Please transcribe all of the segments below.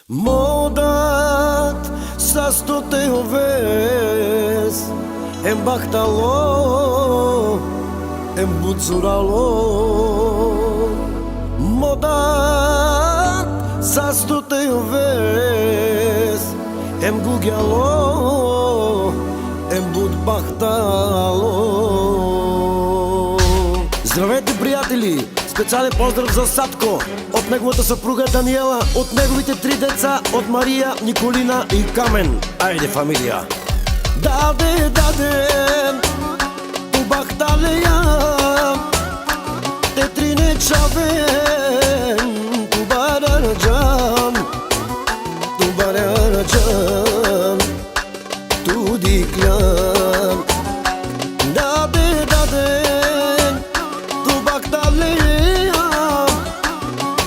Modat sa sto te oves em bahtalo em buzzuralo Modat sa sto te oves em gugjalo em bud bahtalo. Здравейте, приятели! Специален поздрав за Сатко, от неговата съпруга Даниела, от неговите 3 деца, от Мария, Николина и Камен. Айде, фамилия! Даде, ту бахталея, те трине чавен, ту бараджан, ту диклян. Даде, ту бахталея,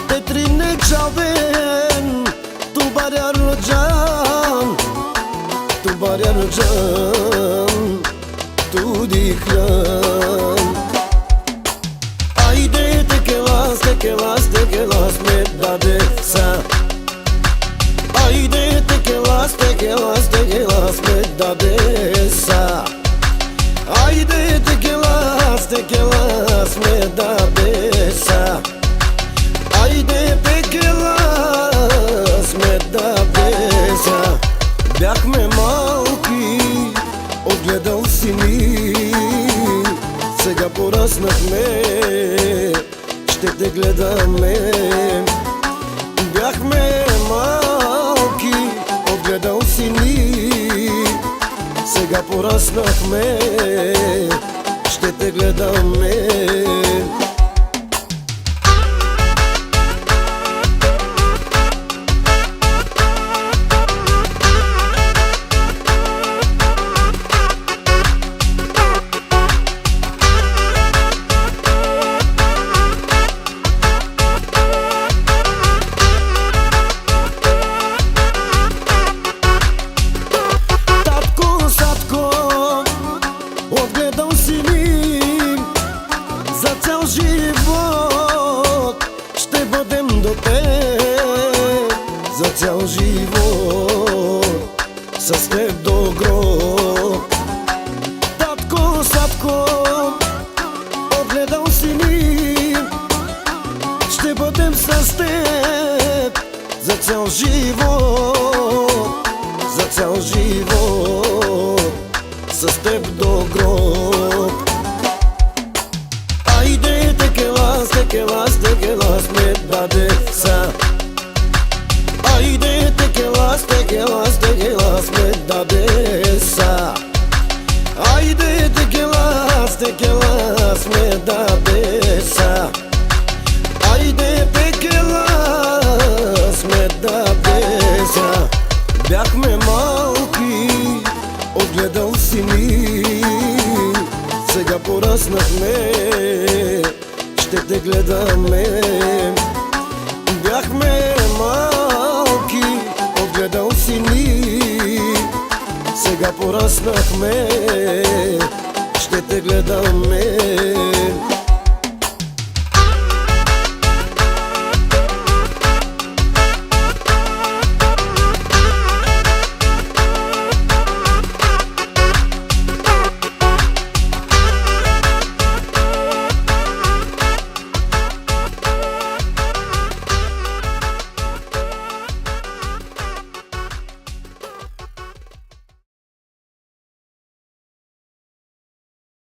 те трине чавен, ту бараджан, tu diklan. Ajde tekelas me dade sa. Ajde tekelas me dade sa. Ajde tekelas me dade sa. Ajde tekelas me dade sa. Бяхме малки, отгледал си ни, сега пораснахме, ще те гледаме. Бяхме малки, отгледал си ни, сега пораснахме, ще те гледаме. Отгледал си ни, за цял живот ще бъдем до теб, за цял живот с теб до гроб. Татко, Сатко, отгледал си ни, ще бъдем с теб за цял живот, за цял живот с теб до гроб. Ajde tekelas me dade sa. Ajde tekelas me dade sa. Ajde tekelas me dade sa. Ajde tekelas me dade sa. Бяхме малки, отгледал си ни, сега пораснахме, ще те гледаме. Бяхме малки, отгледал си ни, сега пораснахме, ще те гледаме.